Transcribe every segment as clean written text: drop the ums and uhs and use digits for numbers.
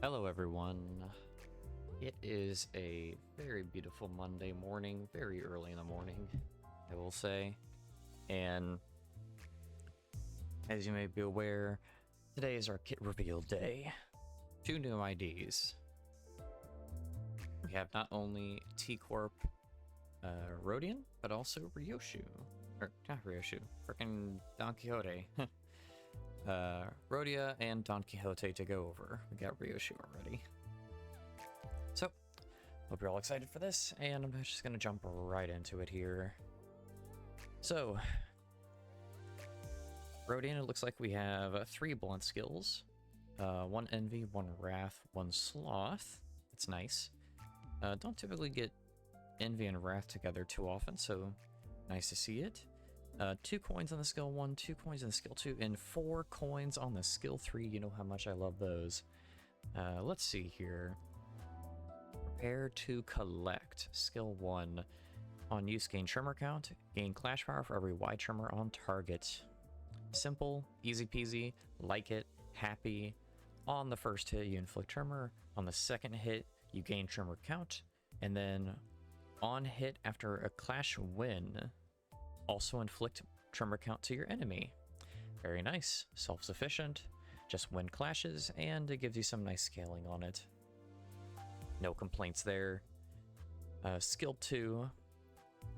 Hello everyone. It is a very beautiful Monday morning, very early in the morning, I will say. And as you may be aware, today is our kit reveal day. 2 new IDs. We have not only Corp, Rodion, but also Ryoshu. Or not Ryoshu, freaking Don Quixote. Rodion and Don Quixote to go over. We got Ryoshu already. So, hope you're all excited for this, and I'm just gonna jump right into it here. So, Rodion, it looks like we have 3 blunt skills. 1 envy, 1 wrath, 1 sloth. That's nice. Don't typically get envy and wrath together too often, so nice to see it. 2 coins on the skill 1, 2 coins on the skill 2, and 4 coins on the skill 3. You know how much I love those. Let's see here. Prepare to collect. Skill 1. On use, gain Tremor count. Gain Clash Power for every Y Tremor on target. Simple, easy peasy, like it, happy. On the first hit, you inflict Tremor. On the second hit, you gain Tremor count. And then on hit after a Clash win, also inflict Tremor count to your enemy. Very nice. Self-sufficient. Just win clashes, and it gives you some nice scaling on it. No complaints there. Skill 2,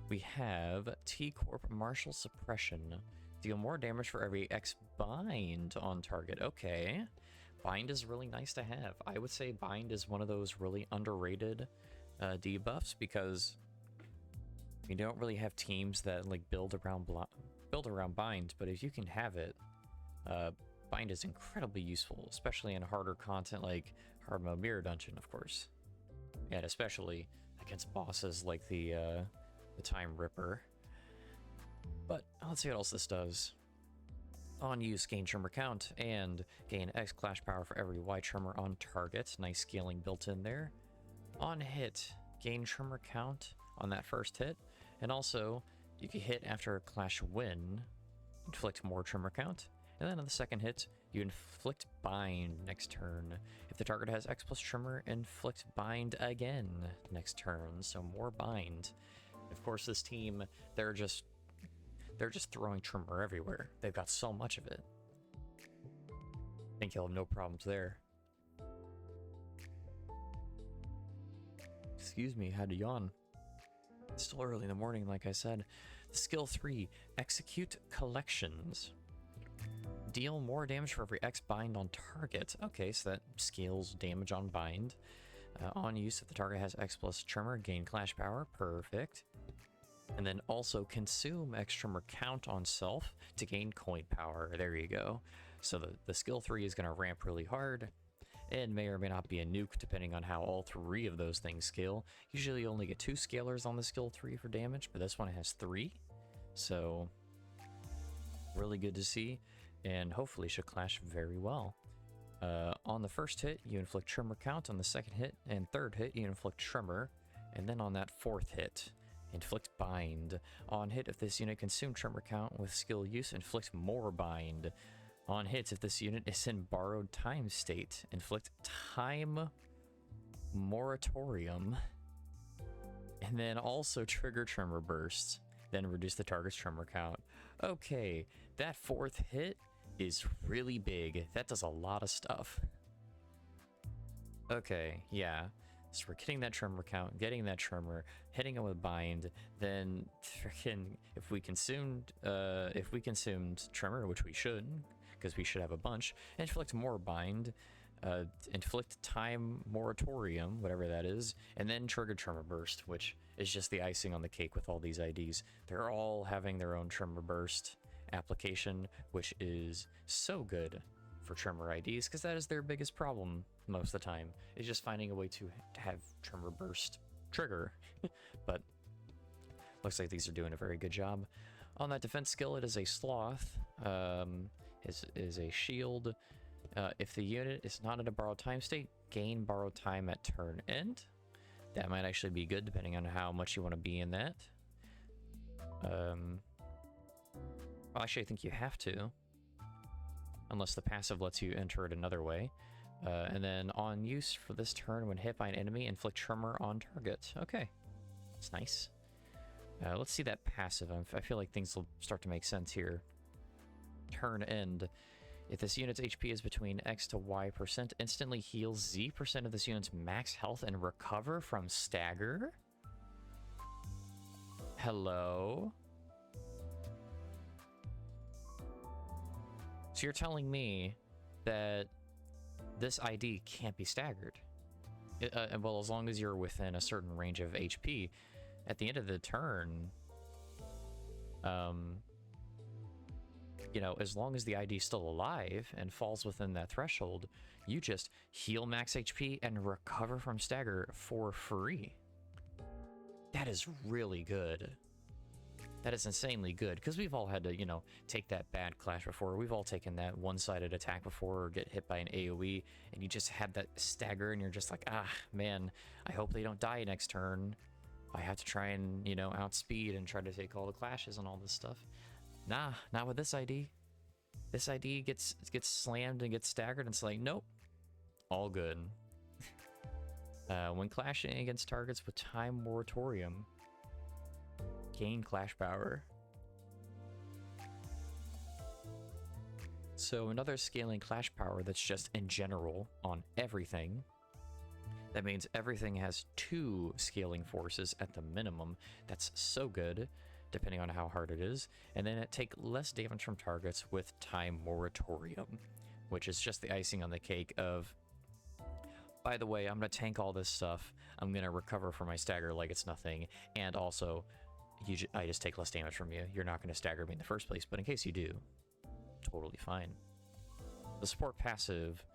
we have Corp Martial Suppression. Deal more damage for every X bind on target. Okay. Bind is really nice to have. I would say bind is one of those really underrated debuffs, because you don't really have teams that like build around bind, but if you can have it, bind is incredibly useful, especially in harder content like hard mode mirror dungeon, of course, and especially against bosses like the Time Ripper. But let's see what else this does. On use, gain Tremor count and gain X Clash Power for every Y Tremor on target. Nice scaling built in there. On hit, gain Tremor count on that first hit, and also you can hit after a Clash win, inflict more Tremor count, and then on the second hit, you inflict bind next turn. If the target has X plus Tremor, inflict bind again next turn, so more bind. Of course, this team, they're just throwing Tremor everywhere. They've got so much of it. I think you'll have no problems there. Excuse me, had to yawn. It's still early in the morning, like I said. Skill 3, Execute Collections. Deal more damage for every X bind on target. Okay, so that scales damage on bind. On use, if the target has X plus Tremor, gain Clash Power. Perfect. And then also consume X Tremor count on self to gain coin power. There you go. So the skill 3 is going to ramp really hard, and may or may not be a nuke depending on how all 3 of those things scale. Usually you only get 2 scalars on the skill 3 for damage, but this one has 3. So really good to see, and hopefully should clash very well. On the first hit, you inflict Tremor count. On the second hit and third hit, you inflict Tremor. And then on that fourth hit, inflict bind. On hit, if this unit consumed Tremor count with skill use, inflict more bind. On hits, if this unit is in borrowed time state, inflict time moratorium. And then also trigger Tremor bursts, then reduce the target's Tremor count. Okay, that fourth hit is really big. That does a lot of stuff. Okay, yeah. So we're getting that Tremor count, getting that Tremor, hitting him with bind, then freaking if we consumed Tremor, which we should, because we should have a bunch, inflict more bind, inflict time moratorium, whatever that is, and then trigger Tremor burst, which is just the icing on the cake with all these IDs. They're all having their own Tremor burst application, which is so good for Tremor IDs, because that is their biggest problem most of the time, is just finding a way to have Tremor burst trigger. But looks like these are doing a very good job. On that defense skill, it is a sloth, is a shield. If the unit is not in a borrowed time state, gain borrowed time at turn end. That might actually be good depending on how much you want to be in that. Well, actually, I think you have to, unless the passive lets you enter it another way. And then on use for this turn, when hit by an enemy, inflict Tremor on target. Okay, it's nice. Let's see that passive. I feel like things will start to make sense here. Turn end. If this unit's HP is between X to Y%, instantly heal Z% of this unit's max health and recover from stagger? Hello? So you're telling me that this ID can't be staggered? Well, as long as you're within a certain range of HP, at the end of the turn, you know, as long as the ID is still alive and falls within that threshold, you just heal max HP and recover from stagger for free. That is really good. That is insanely good, because we've all had to, you know, take that bad clash before. We've all taken that one-sided attack before or get hit by an AoE, and you just have that stagger, and you're just like, ah, man, I hope they don't die next turn. I have to try and, you know, outspeed and try to take all the clashes and all this stuff. Nah, not with this ID. This ID gets slammed and gets staggered, and it's like, nope, all good. When clashing against targets with time moratorium, gain clash power. So another scaling clash power that's just in general on everything. That means everything has 2 scaling forces at the minimum. That's so good, depending on how hard it is. And then it take less damage from targets with time moratorium, which is just the icing on the cake of, by the way, I'm going to tank all this stuff. I'm going to recover from my stagger like it's nothing. And also, I just take less damage from you. You're not going to stagger me in the first place, but in case you do, totally fine. The support passive,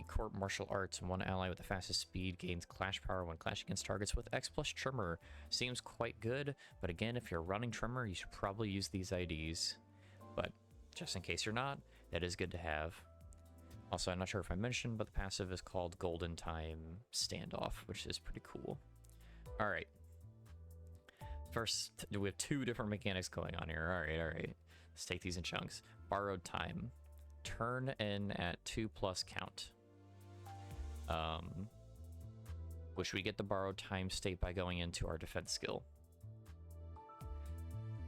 Corp martial arts, one ally with the fastest speed gains clash power when clashing against targets with X plus Tremor. Seems quite good, but again, if you're running Tremor, you should probably use these IDs. But just in case you're not, that is good to have. Also, I'm not sure if I mentioned, but the passive is called Golden Time Standoff, which is pretty cool. All right. First, we have 2 different mechanics going on here. All right. Let's take these in chunks. Borrowed time. Turn in at 2+ count. Which we get the borrowed time state by going into our defense skill.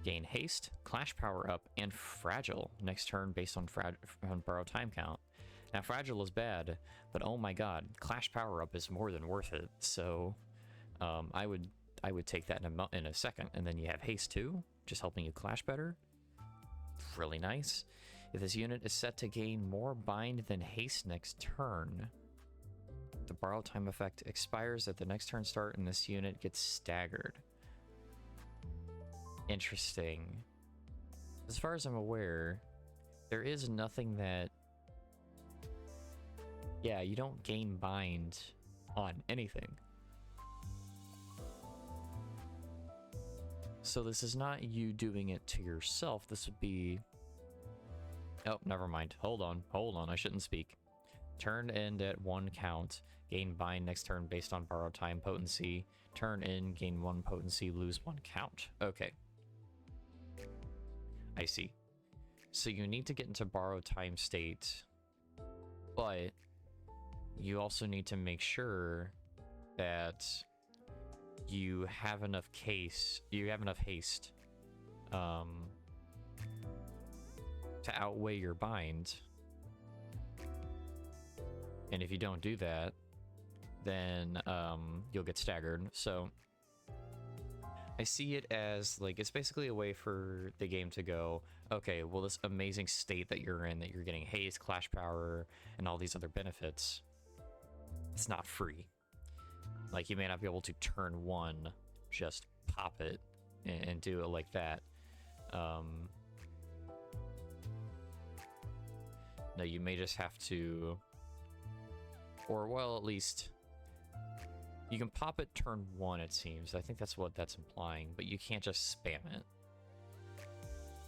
Gain haste, clash power up, and fragile next turn based on borrowed time count. Now fragile is bad, but oh my god, clash power up is more than worth it. So I would take that in a second. And then you have haste too, just helping you clash better. Really nice. If this unit is set to gain more bind than haste next turn, the borrowed time effect expires at the next turn start and this unit gets staggered. Interesting. As far as I'm aware, there is nothing that... Yeah, you don't gain bind on anything. So this is not you doing it to yourself. This would be... Oh, never mind. Hold on, I shouldn't speak. Turn end at 1 count. Gain bind next turn based on borrowed time potency. Turn in, gain 1 potency, lose 1 count. Okay. I see. So you need to get into borrowed time state, but you also need to make sure that you have enough haste to outweigh your bind. And if you don't do that, then you'll get staggered. So I see it as like, it's basically a way for the game to go, okay, well, this amazing state that you're in, that you're getting haste, clash power, and all these other benefits, it's not free. Like, you may not be able to turn 1 just pop it and do it like that. No, you may just have to, or well, at least you can pop it turn 1, it seems. I think that's what that's implying, but you can't just spam it.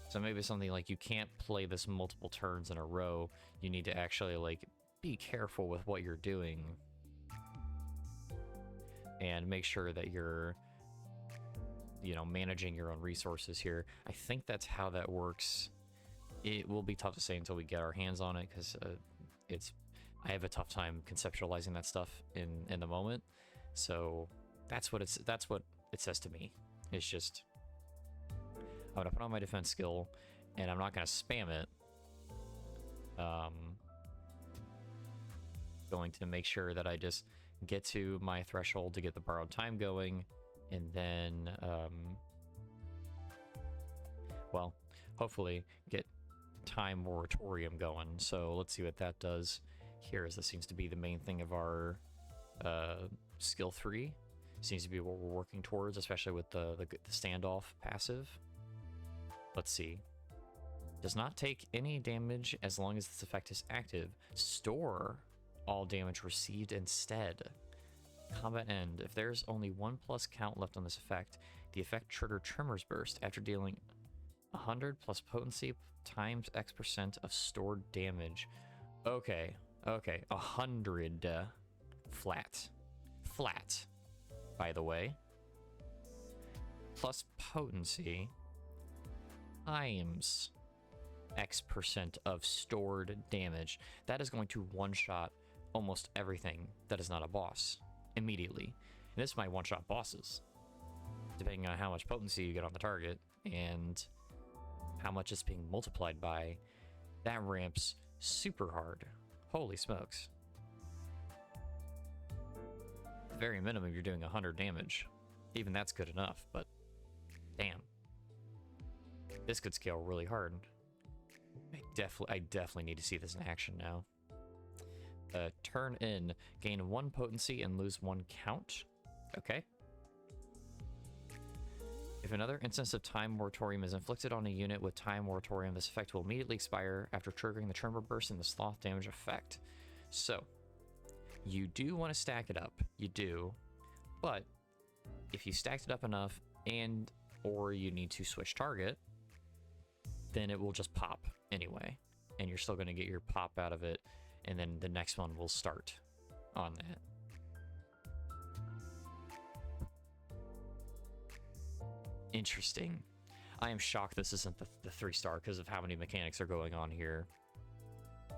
So maybe something like you can't play this multiple turns in a row. You need to actually like be careful with what you're doing and make sure that you're, you know, managing your own resources here. I think that's how that works It will be tough to say until we get our hands on it, because I have a tough time conceptualizing that stuff in the moment. So that's what it says to me. It's just, I'm gonna put on my defense skill, and I'm not gonna spam it. Going to make sure that I just get to my threshold to get the borrowed time going, and then well, hopefully get time moratorium going. So let's see what that does here, as this seems to be the main thing of our skill 3. Seems to be what we're working towards, especially with the standoff passive. Let's see. Does not take any damage as long as this effect is active. Store all damage received instead. Combat end. If there's only 1+ count left on this effect, the effect trigger Tremor's Burst after dealing 100 plus potency times X% of stored damage. Okay, 100 flat, by the way, plus potency times X% of stored damage. That is going to one-shot almost everything that is not a boss immediately. And this might one-shot bosses, depending on how much potency you get on the target and how much it's being multiplied by. That ramps super hard. Holy smokes. At the very minimum, you're doing 100 damage. Even that's good enough, but damn. This could scale really hard. I definitely need to see this in action now. Turn in, gain 1 potency and lose 1 count. Okay. If another instance of time moratorium is inflicted on a unit with time moratorium, this effect will immediately expire after triggering the Tremor Burst and the sloth damage effect. So, you do want to stack it up. You do. But, if you stacked it up enough or you need to switch target, then it will just pop anyway. And you're still going to get your pop out of it, and then the next one will start on that. Interesting. I am shocked this isn't the 3-star because of how many mechanics are going on here.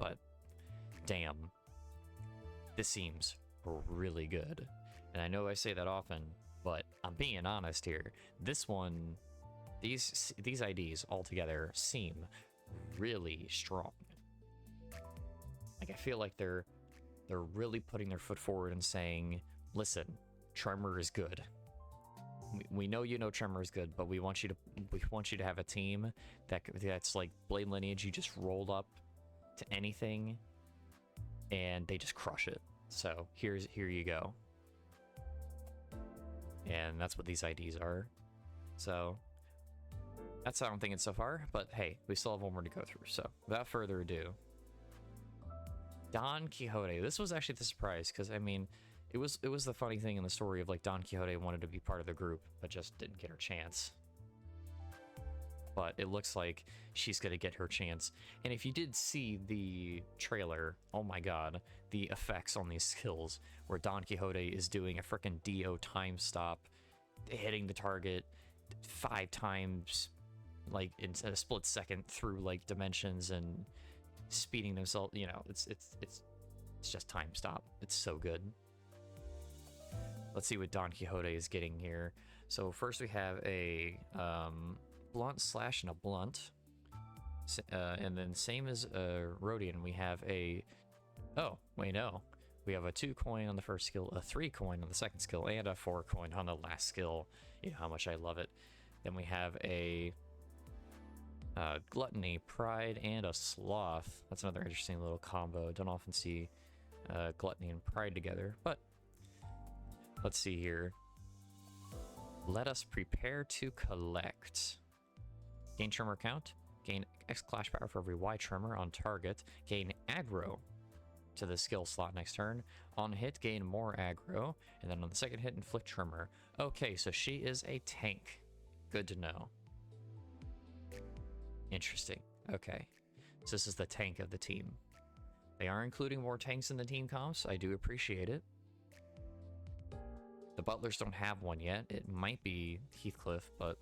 But, damn. This seems really good. And I know I say that often, but I'm being honest here. This one, these IDs altogether seem really strong. Like, I feel like they're really putting their foot forward and saying, listen, Tremor is good. We know you know Tremor is good, but we want you to have a team that's like Blade Lineage. You just rolled up to anything, and they just crush it. So here you go. And that's what these IDs are. So that's how I'm thinking so far. But hey, we still have one more to go through. So without further ado, Don Quixote. This was actually the surprise, because I mean, it was the funny thing in the story of like Don Quixote wanted to be part of the group, but just didn't get her chance. But it looks like she's gonna get her chance. And if you did see the trailer, oh my god, the effects on these skills where Don Quixote is doing a freaking DO time stop, hitting the target 5 times, like in a split second through like dimensions and speeding themselves. You know, it's just time stop. It's so good. Let's see what Don Quixote is getting here. So first we have a blunt slash and a blunt. And then same as Rodion, we have a... Oh, wait, no. We have a 2 coin on the first skill, a 3 coin on the second skill, and a 4 coin on the last skill. You know how much I love it. Then we have a gluttony, pride, and a sloth. That's another interesting little combo. Don't often see gluttony and pride together, but let's see here. Let us prepare to collect. Gain Tremor count. Gain X clash power for every Y Tremor on target. Gain aggro to the skill slot next turn. On hit, gain more aggro. And then on the second hit, inflict Tremor. Okay, so she is a tank. Good to know. Interesting. Okay. So this is the tank of the team. They are including more tanks in the team comps. I do appreciate it. The butlers don't have one yet. It might be Heathcliff, but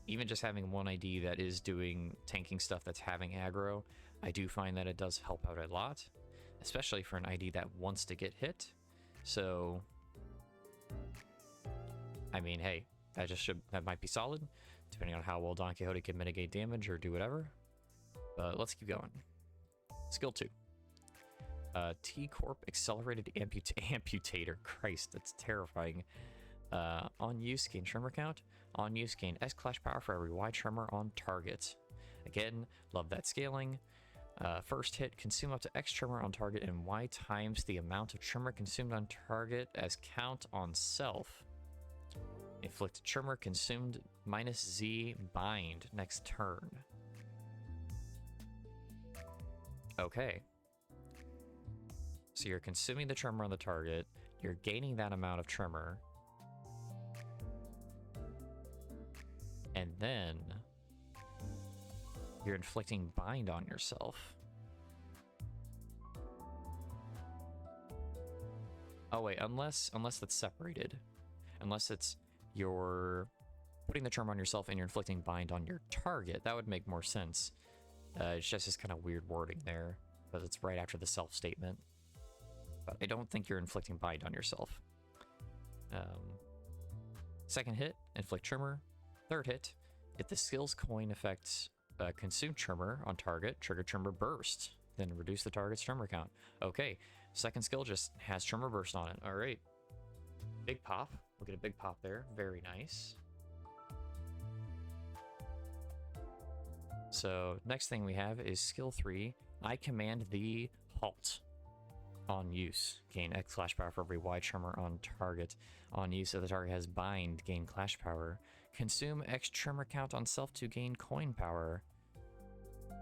even just having one ID that is doing tanking stuff that's having aggro, I do find that it does help out a lot, especially for an ID that wants to get hit. So, I mean, hey, that might be solid, depending on how well Don Quixote can mitigate damage or do whatever. But let's keep going. Skill 2. T-Corp Accelerated Amputator. Christ, that's terrifying. On use, gain Tremor count. On use, gain X clash power for every Y Tremor on target. Again, love that scaling. First hit, consume up to X Tremor on target and Y times the amount of Tremor consumed on target as count on self. Inflict Tremor consumed minus Z bind next turn. Okay. So you're consuming the Tremor on the target, you're gaining that amount of Tremor, and then you're inflicting bind on yourself. Oh wait, unless that's separated. Unless it's you're putting the Tremor on yourself and you're inflicting bind on your target, that would make more sense. It's just this kind of weird wording there, because it's right after the self statement. But I don't think you're inflicting bind on yourself. Second hit, inflict Tremor. Third hit, if the skill's coin affects consume Tremor on target, trigger Tremor burst, then reduce the target's Tremor count. Okay, second skill just has Tremor burst on it. All right, big pop. We'll get a big pop there. Very nice. So next thing we have is skill 3. I command the halt. On use, gain X clash power for every Y Tremor on target. On use, if the target has bind, gain clash power. Consume X Tremor count on self to gain coin power.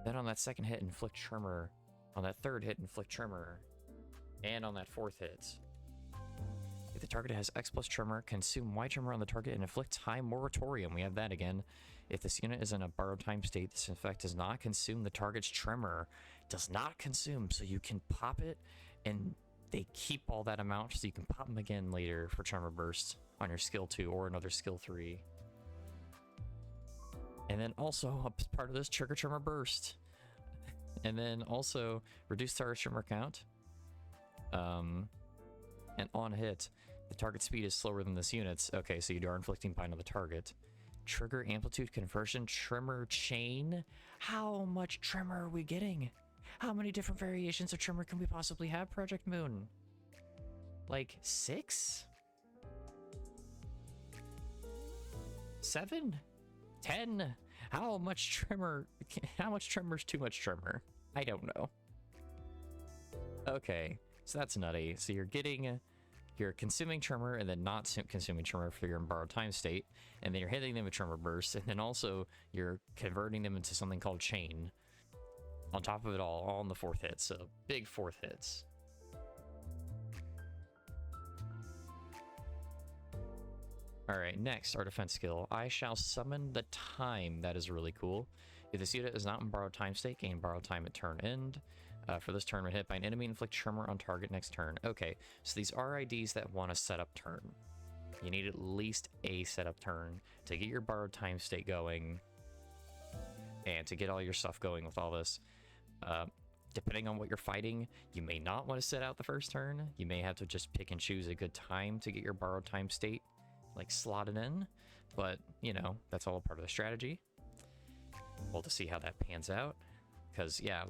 Then on that second hit, inflict Tremor. On that third hit, inflict Tremor. And on that fourth hit, if the target has X plus Tremor, consume Y Tremor on the target and inflict Time Moratorium. We have that again. If this unit is in a borrowed time state, this effect does not consume the target's Tremor. Does not consume, so you can pop it, and they keep all that amount, so you can pop them again later for Tremor Burst on your skill 2 or another skill 3. And then also, a part of this, trigger Tremor Burst. And then also, reduce target Tremor count. And on hit, the target speed is slower than this unit's. Okay, so you are inflicting bind on the target. Trigger Amplitude Conversion Tremor Chain. How much Tremor are we getting? How many different variations of Tremor can we possibly have, Project Moon? Like 6? 7? 10? How much Tremor? How much Tremor is too much Tremor? I don't know. Okay, so that's nutty. So you're consuming Tremor and then not consuming Tremor for your borrowed time state, and then you're hitting them with Tremor Burst, and then also you're converting them into something called Chain. On top of it all on the fourth hit, so big fourth hits. Alright, next, our defense skill. I shall summon the time. That is really cool. If this unit is not in borrowed time state, gain borrowed time at turn end. For this turn, when hit by an enemy, inflict Tremor on target next turn. Okay, so these are IDs that want a setup turn. You need at least a setup turn to get your borrowed time state going and to get all your stuff going with all this. Depending on what you're fighting, you may not want to set out the first turn. You may have to just pick and choose a good time to get your borrowed time state, like, slotted in. But, you know, that's all a part of the strategy. We'll to see how that pans out. Because, yeah,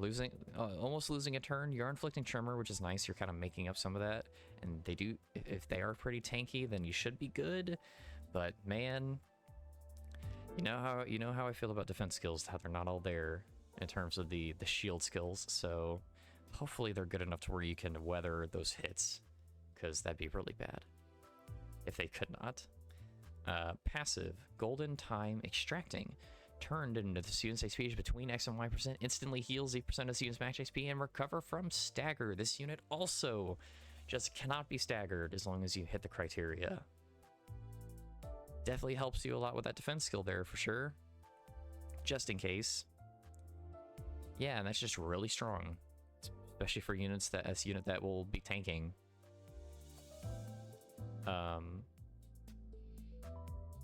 almost losing a turn, you're inflicting Tremor, which is nice. You're kind of making up some of that. And they do, if they are pretty tanky, then you should be good. But, man, you know how I feel about defense skills, how they're not all there in terms of the shield skills, so hopefully they're good enough to where you can weather those hits, because that'd be really bad if they could not. Passive, Golden Time Extracting. Turned into the student's HP between X and Y%, instantly heals 8% of the student's max HP and recover from stagger. This unit also just cannot be staggered as long as you hit the criteria. Definitely helps you a lot with that defense skill there for sure, just in case. Yeah, and that's just really strong, especially for units that a unit that will be tanking.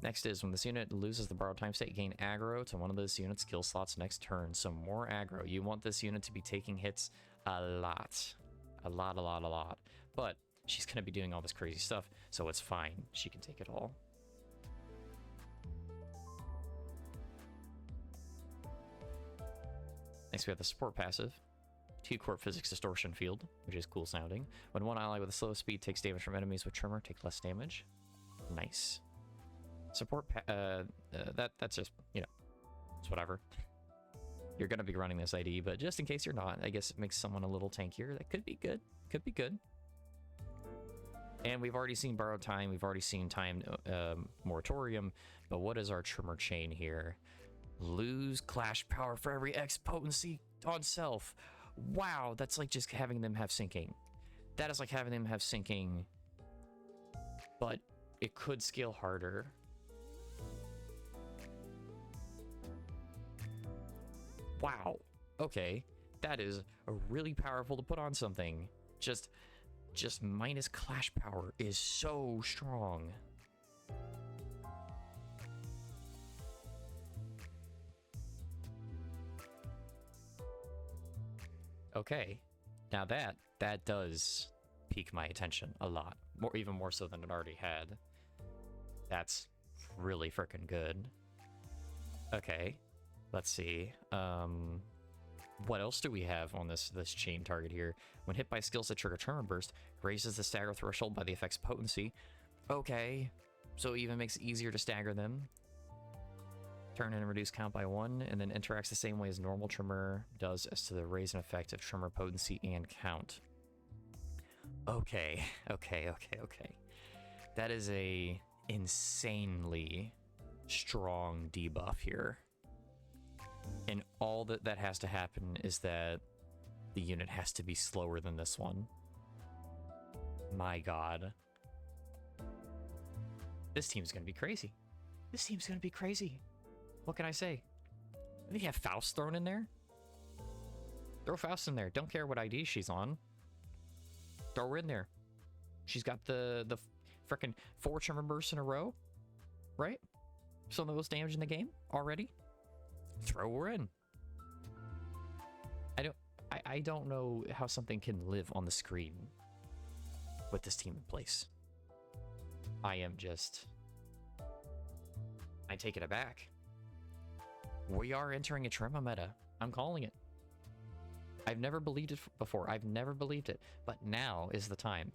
Next is when this unit loses the borrowed time state, gain aggro to one of this unit's skill slots next turn. So more aggro. You want this unit to be taking hits a lot. A lot. But she's going to be doing all this crazy stuff, so it's fine. She can take it all. Next we have the support passive. 2 Corp Physics Distortion Field, which is cool sounding. When one ally with a slow speed takes damage from enemies with Tremor, take less damage. Nice. Support, that's just, you know, it's whatever. You're going to be running this ID, but just in case you're not, I guess it makes someone a little tankier. That could be good. Could be good. And we've already seen Borrowed Time. We've already seen Time Moratorium. But what is our Tremor chain here? Lose Clash Power for every X potency on self. Wow, that's like just having them have sinking. That is like having them have sinking, but it could scale harder. Wow. Okay, that is really powerful to put on something. Just minus Clash Power is so strong. Okay, now that does pique my attention a lot, even more so than it already had. That's really freaking good. Okay, let's see. What else do we have on this chain target here? When hit by skills that trigger Tremor Burst, raises the stagger threshold by the effect's potency. Okay, so it even makes it easier to stagger them. Turn in and reduce count by 1, and then interacts the same way as normal Tremor does as to the raise and effect of Tremor potency and count. Okay. That is a insanely strong debuff here. And all that has to happen is that the unit has to be slower than this one. My god. This team's gonna be crazy. This team's gonna be crazy. What can I say? I think you have Faust thrown in there. Throw Faust in there. Don't care what ID she's on. Throw her in there. She's got the frickin' 4 Tremor bursts in a row, right? Some of the most damage in the game already. Throw her in. I don't know how something can live on the screen with this team in place. I take it aback. We are entering a Tremor meta. I'm calling it. I've never believed it before. I've never believed it, but now is the time.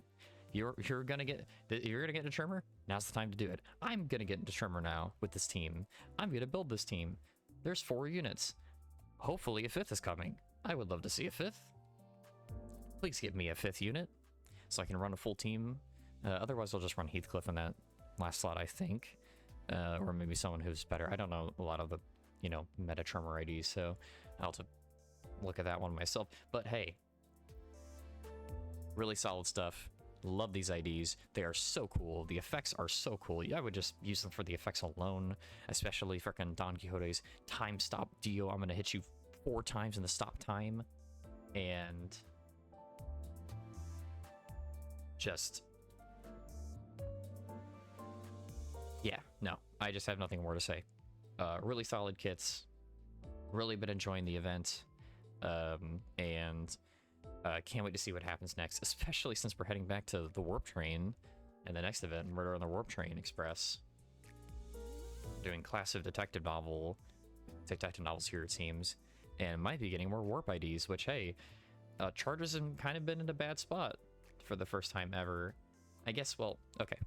You're gonna get into Tremor. Now's the time to do it. I'm gonna get into Tremor now with this team. I'm gonna build this team. There's 4 units. Hopefully a 5th is coming. I would love to see a 5th. Please give me a 5th unit so I can run a full team. Otherwise, I'll just run Heathcliff in that last slot, I think, or maybe someone who's better. I don't know a lot of the meta Tremor IDs, so I'll have to look at that one myself. But hey, really solid stuff. Love these IDs. They are so cool. The effects are so cool. I would just use them for the effects alone, especially frickin' Don Quixote's time stop deal. I'm gonna hit you 4 times in the stop time, and just yeah, no, I just have nothing more to say. Really solid kits. Really been enjoying the event, and can't wait to see what happens next, especially since we're heading back to the Warp Train and the next event, Murder on the Warp Train Express. Doing classic detective novels here, it seems, and might be getting more Warp IDs, which, hey, Chargers have kind of been in a bad spot for the first time ever. I guess, well, okay.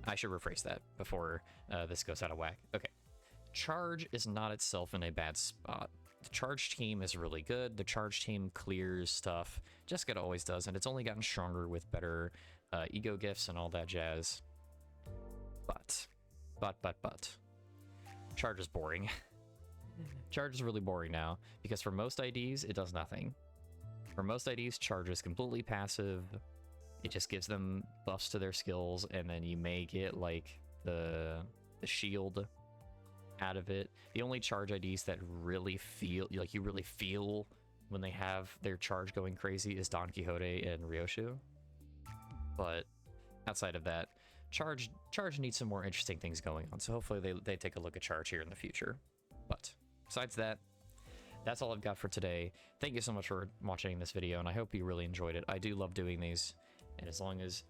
I should rephrase that before this goes out of whack. Okay. Charge is not itself in a bad spot. The Charge team is really good. The Charge team clears stuff, just like it always does, and it's only gotten stronger with better ego gifts and all that jazz. But. Charge is boring. Charge is really boring now, because for most IDs, it does nothing. For most IDs, Charge is completely passive. It just gives them buffs to their skills, and then you may get, like, the shield out of it. The only Charge IDs that really feel, like, you really feel when they have their Charge going crazy is Don Quixote and Ryoshu. But outside of that, Charge needs some more interesting things going on, so hopefully they take a look at Charge here in the future. But besides that, that's all I've got for today. Thank you so much for watching this video, and I hope you really enjoyed it. I do love doing these, and as long as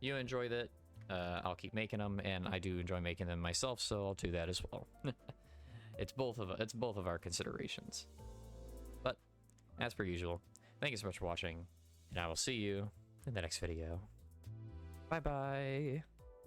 you enjoy that, I'll keep making them, and I do enjoy making them myself, so I'll do that as well. It's both of our considerations. But as per usual, thank you so much for watching, and I will see you in the next video. Bye bye.